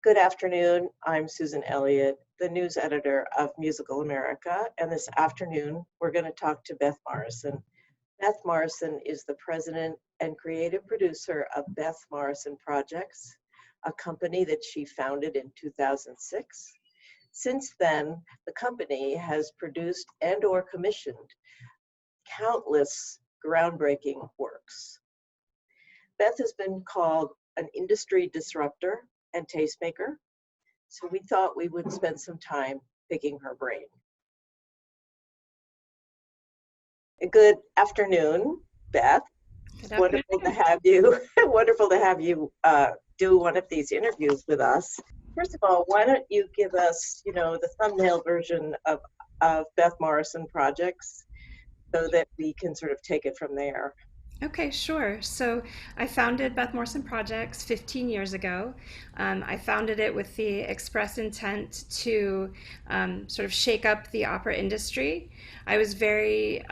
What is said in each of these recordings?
Good afternoon. I'm Susan Elliott, the news editor of Musical America, and this afternoon we're going to talk to Beth Morrison. Beth Morrison is the president and creative producer of Beth Morrison Projects, a company that she founded in 2006. Since then, the company has produced and/or commissioned countless groundbreaking works. Beth has been called an industry disruptor and tastemaker, so we thought we would spend some time picking her brain. Good afternoon, Beth. It's wonderful to have you. Wonderful to have you do one of these interviews with us. First of all, why don't you give us, the thumbnail version of Beth Morrison Projects so that we can sort of take it from there. Okay, sure. So I founded Beth Morrison Projects 15 years ago. I founded it with the express intent to sort of shake up the opera industry. I was very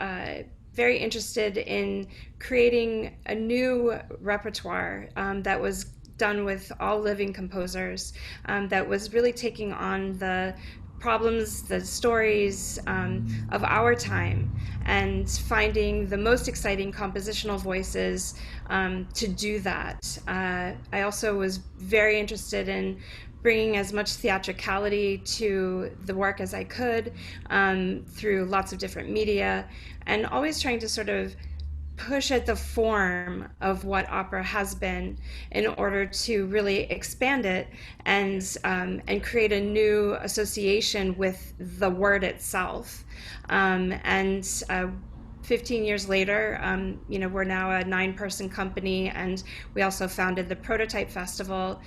interested in creating a new repertoire that was done with all living composers, that was really taking on the problems, the stories of our time, and finding the most exciting compositional voices to do that. I also was very interested in bringing as much theatricality to the work as I could through lots of different media, and always trying to sort of push at the form of what opera has been in order to really expand it and create a new association with the word itself. And 15 years later, we're now a 9-person company, and we also founded the Prototype Festival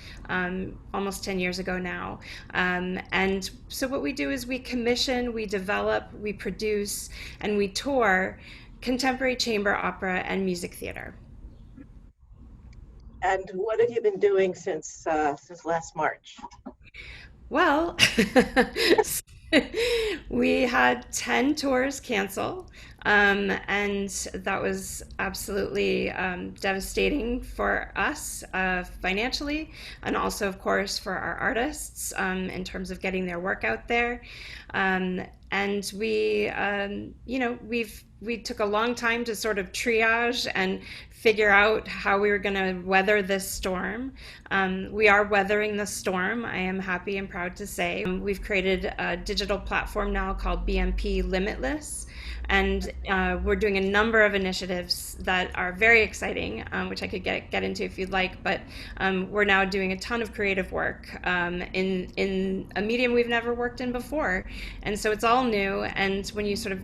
almost 10 years ago now. And so what we do is we commission, we develop, we produce, and we tour contemporary chamber opera and music theater. And what have you been doing since last March? Well, we had 10 tours cancel, and that was absolutely devastating for us financially, and also, of course, for our artists in terms of getting their work out there. And we took a long time to sort of triage and figure out how we were going to weather this storm. We are weathering the storm, I am happy and proud to say. We've created a digital platform now called BMP Limitless, and we're doing a number of initiatives that are very exciting, which I could get into if you'd like, but we're now doing a ton of creative work in a medium we've never worked in before. And so it's all new, and when you sort of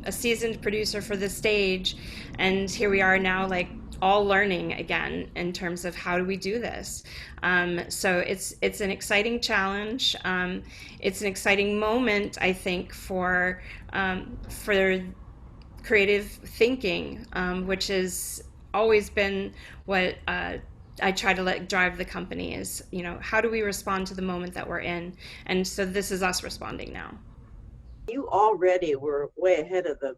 a seasoned producer for the stage, and here we are now, like, all learning again in terms of how do we do this. So it's an exciting challenge. It's an exciting moment, I think, for creative thinking, which has always been what I try to drive the company is, how do we respond to the moment that we're in? And so this is us responding now. You already were way ahead of the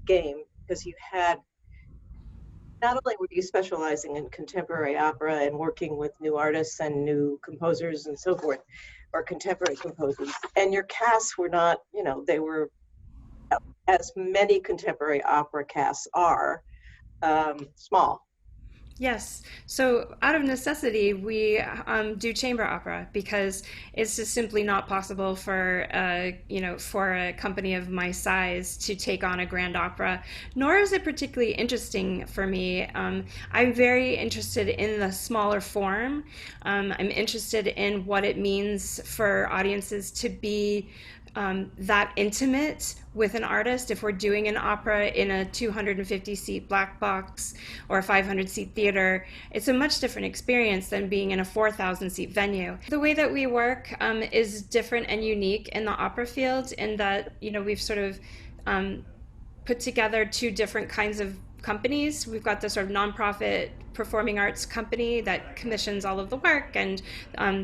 game, because you had, not only were you specializing in contemporary opera and working with new artists and new composers and so forth, or contemporary composers, and your casts were not, they were, as many contemporary opera casts are, small. Yes. So out of necessity, we do chamber opera because it's just simply not possible for for a company of my size to take on a grand opera. Nor is it particularly interesting for me. I'm very interested in the smaller form. I'm interested in what it means for audiences to be that intimate with an artist. If we're doing an opera in a 250-seat black box or a 500-seat theater, it's a much different experience than being in a 4,000-seat venue. The way that we work is different and unique in the opera field, in that we've sort of put together two different kinds of companies. We've got the sort of nonprofit performing arts company that commissions all of the work, and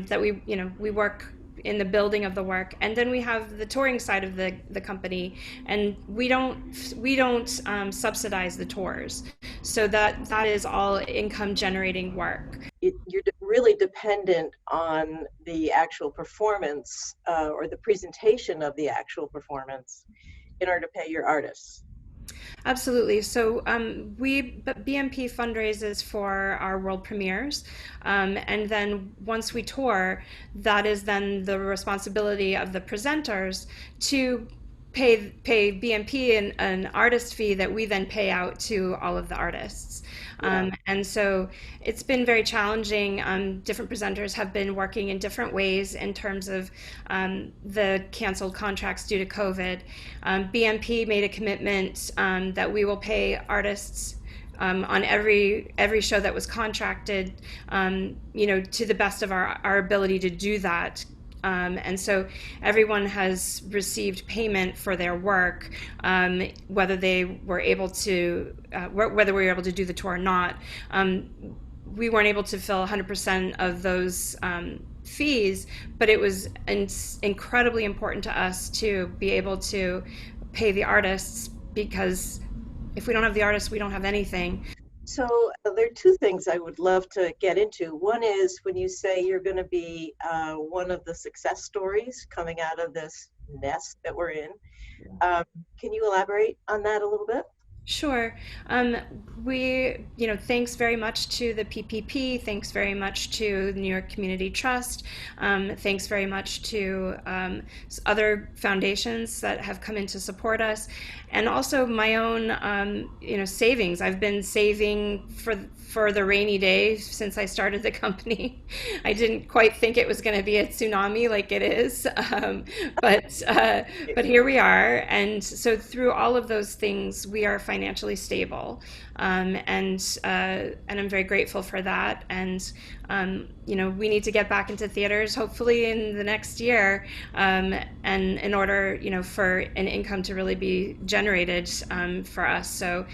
that we work in the building of the work, and then we have the touring side of the company, and we don't subsidize the tours. So that is all income generating work. You're really dependent on the actual performance or the presentation of the actual performance in order to pay your artists. Absolutely. So BMP fundraises for our world premieres, and then once we tour, that is then the responsibility of the presenters to pay BMP an artist fee that we then pay out to all of the artists. Yeah. And so it's been very challenging. Different presenters have been working in different ways in terms of the canceled contracts due to COVID. BMP made a commitment that we will pay artists on every show that was contracted, to the best of our ability to do that. And so everyone has received payment for their work, whether they were able to, whether we were able to do the tour or not. We weren't able to fill 100% of those fees, but it was incredibly important to us to be able to pay the artists, because if we don't have the artists, we don't have anything. So there are two things I would love to get into. One is when you say you're going to be one of the success stories coming out of this mess that we're in. Can you elaborate on that a little bit? Sure. Thanks very much to the PPP. Thanks very much to the New York Community Trust. Thanks very much to other foundations that have come in to support us, and also my own, savings. I've been saving for the rainy day since I started the company. I didn't quite think it was going to be a tsunami like it is, but here we are. And so through all of those things, we are financially stable, and I'm very grateful for that. And we need to get back into theaters hopefully in the next year, and in order for an income to really be generated for us. So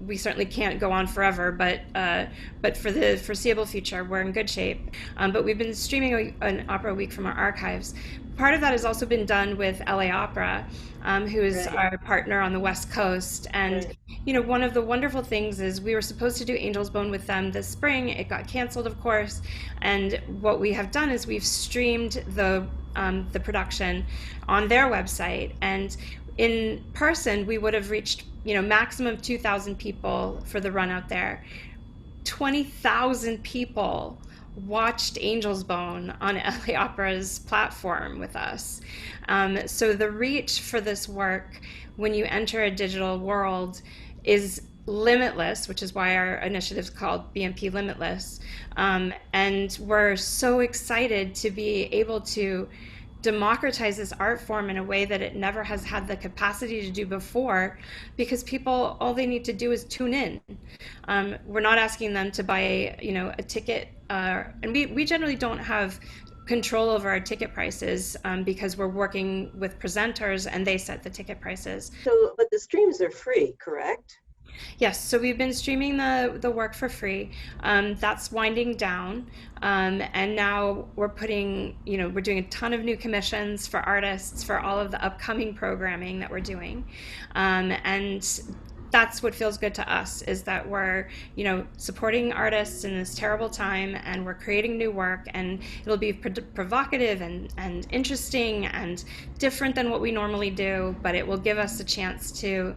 we certainly can't go on forever, but for the foreseeable future, we're in good shape. But we've been streaming an opera a week from our archives. Part of that has also been done with LA Opera, who is Right. our partner on the West Coast. And Right. one of the wonderful things is we were supposed to do Angel's Bone with them this spring. It got canceled, of course. And what we have done is we've streamed the production on their website, and in person we would have reached maximum 2,000 people for the run out there. 20,000 people watched Angel's Bone on LA Opera's platform with us. So the reach for this work, when you enter a digital world, is limitless, which is why our initiative is called BMP Limitless. And we're so excited to be able to democratize this art form in a way that it never has had the capacity to do before, because people, all they need to do is tune in. We're not asking them to buy a ticket, and we generally don't have control over our ticket prices, because we're working with presenters and they set the ticket prices. So, but the streams are free, correct? Yes, so we've been streaming the work for free. That's winding down, and now we're we're doing a ton of new commissions for artists for all of the upcoming programming that we're doing, and that's what feels good to us, is that we're supporting artists in this terrible time, and we're creating new work, and it'll be provocative and interesting and different than what we normally do, but it will give us a chance to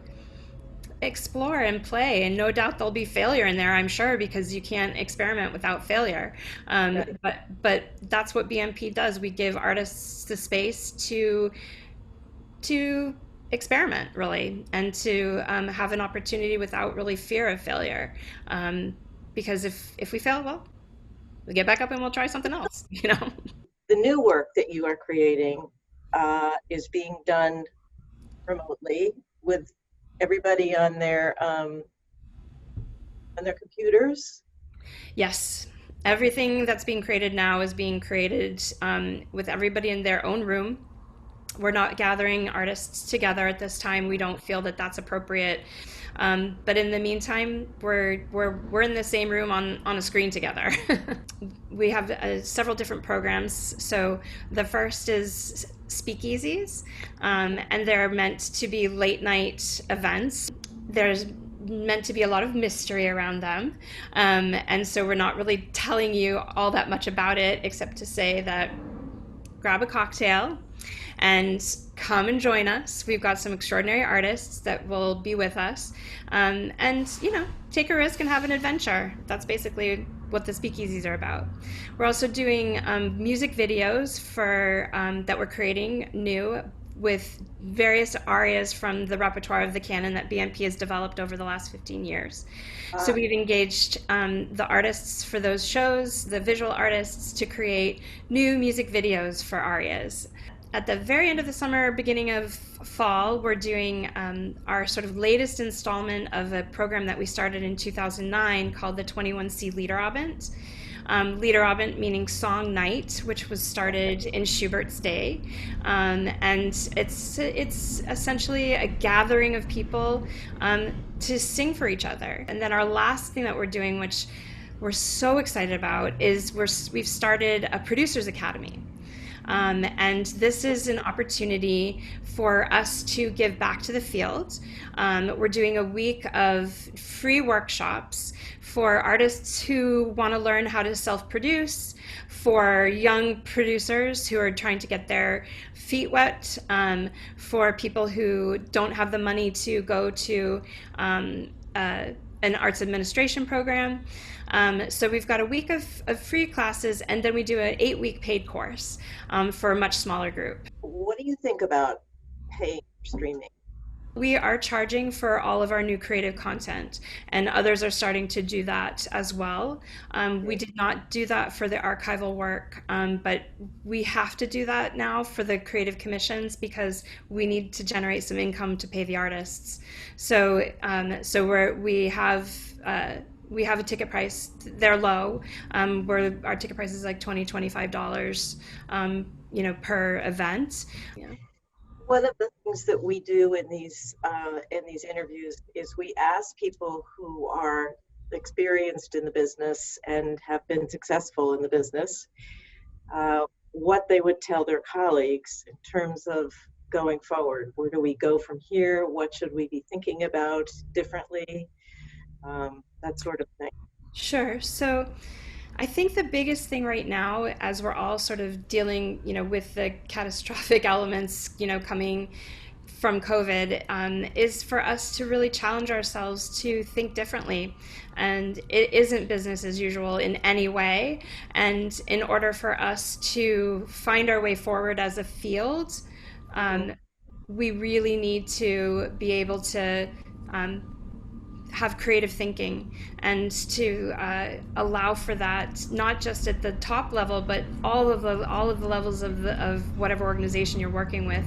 explore and play. And no doubt there'll be failure in there, I'm sure, because you can't experiment without failure. Right. But that's what BMP does. We give artists the space to experiment, really, and to have an opportunity without really fear of failure. Because if we fail, well, we get back up and we'll try something else. The new work that you are creating is being done remotely with everybody on their computers. Yes. Everything that's being created now is being created with everybody in their own room. We're not gathering artists together at this time. We don't feel that that's appropriate. But in the meantime, we're in the same room on a screen together. We have several different programs. So the first is speakeasies, and they're meant to be late night events. There's meant to be a lot of mystery around them. And so we're not really telling you all that much about it, except to say that grab a cocktail and come and join us. We've got some extraordinary artists that will be with us. And, take a risk and have an adventure. That's basically what the speakeasies are about. We're also doing music videos for that we're creating new with various arias from the repertoire of the canon that BMP has developed over the last 15 years. So Ah, we've engaged the artists for those shows, the visual artists, to create new music videos for arias. At the very end of the summer, beginning of fall, we're doing our sort of latest installment of a program that we started in 2009 called the 21C Liederabend. Liederabend meaning song night, which was started in Schubert's day, and it's essentially a gathering of people to sing for each other. And then our last thing that we're doing, which we're so excited about, is we've started a producers academy. And this is an opportunity for us to give back to the field. We're doing a week of free workshops for artists who want to learn how to self-produce, for young producers who are trying to get their feet wet, for people who don't have the money to go to an arts administration program. So we've got a week of free classes, and then we do an 8-week paid course for a much smaller group. what do you think about paying for streaming? We are charging for all of our new creative content, and others are starting to do that as well. We did not do that for the archival work, but we have to do that now for the creative commissions because we need to generate some income to pay the artists. So we have a ticket price. They're low. Where our ticket price is like $20, $25, per event. Yeah. One of the things that we do in these interviews is we ask people who are experienced in the business and have been successful in the business what they would tell their colleagues in terms of going forward. Where do we go from here? What should we be thinking about differently? That sort of thing. Sure. So I think the biggest thing right now, as we're all sort of dealing, with the catastrophic elements, coming from COVID, is for us to really challenge ourselves to think differently. And it isn't business as usual in any way. And in order for us to find our way forward as a field, Mhm. um, we really need to be able to um, have creative thinking and to allow for that, not just at the top level, but all of the levels of whatever organization you're working with.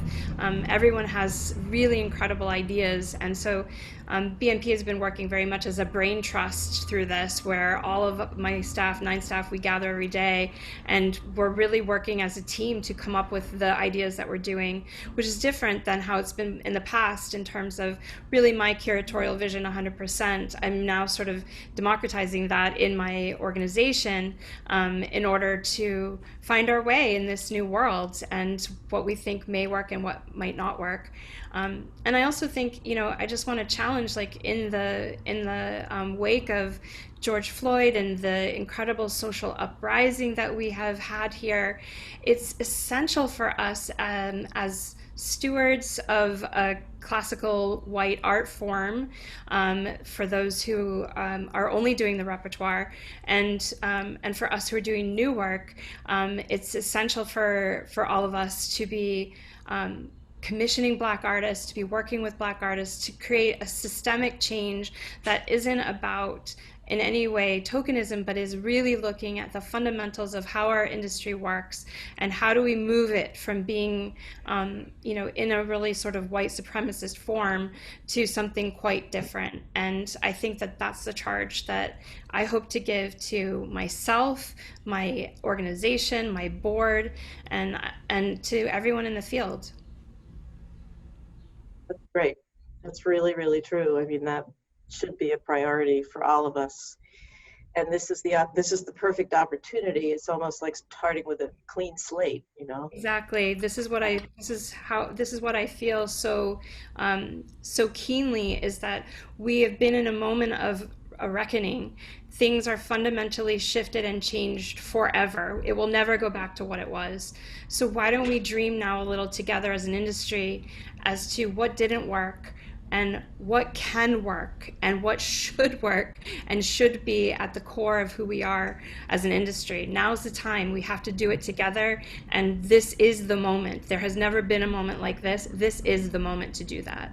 Everyone has really incredible ideas, and so BNP has been working very much as a brain trust through this, where all of my staff, 9 staff, we gather every day, and we're really working as a team to come up with the ideas that we're doing, which is different than how it's been in the past in terms of really my curatorial vision 100%. I'm now sort of democratizing that in my organization in order to find our way in this new world and what we think may work and what might not work. And I also think, I just want to challenge, like in the wake of George Floyd and the incredible social uprising that we have had here, it's essential for us as stewards of a classical white art form, for those who are only doing the repertoire, and for us who are doing new work, it's essential for all of us to be commissioning Black artists, to be working with Black artists to create a systemic change that isn't about in any way tokenism, but is really looking at the fundamentals of how our industry works and how do we move it from being, in a really sort of white supremacist form to something quite different. And I think that that's the charge that I hope to give to myself, my organization, my board, and to everyone in the field. That's great. That's really, really true. I mean, that should be a priority for all of us. and this is the perfect opportunity. It's almost like starting with a clean slate, you know. Exactly. This is what I feel so so keenly, is that we have been in a moment of a reckoning. Things are fundamentally shifted and changed forever. It will never go back to what it was. So why don't we dream now a little together as an industry as to what didn't work and what can work and what should work and should be at the core of who we are as an industry. Now's the time. We have to do it together, and this is the moment. There has never been a moment like this. This is the moment to do that.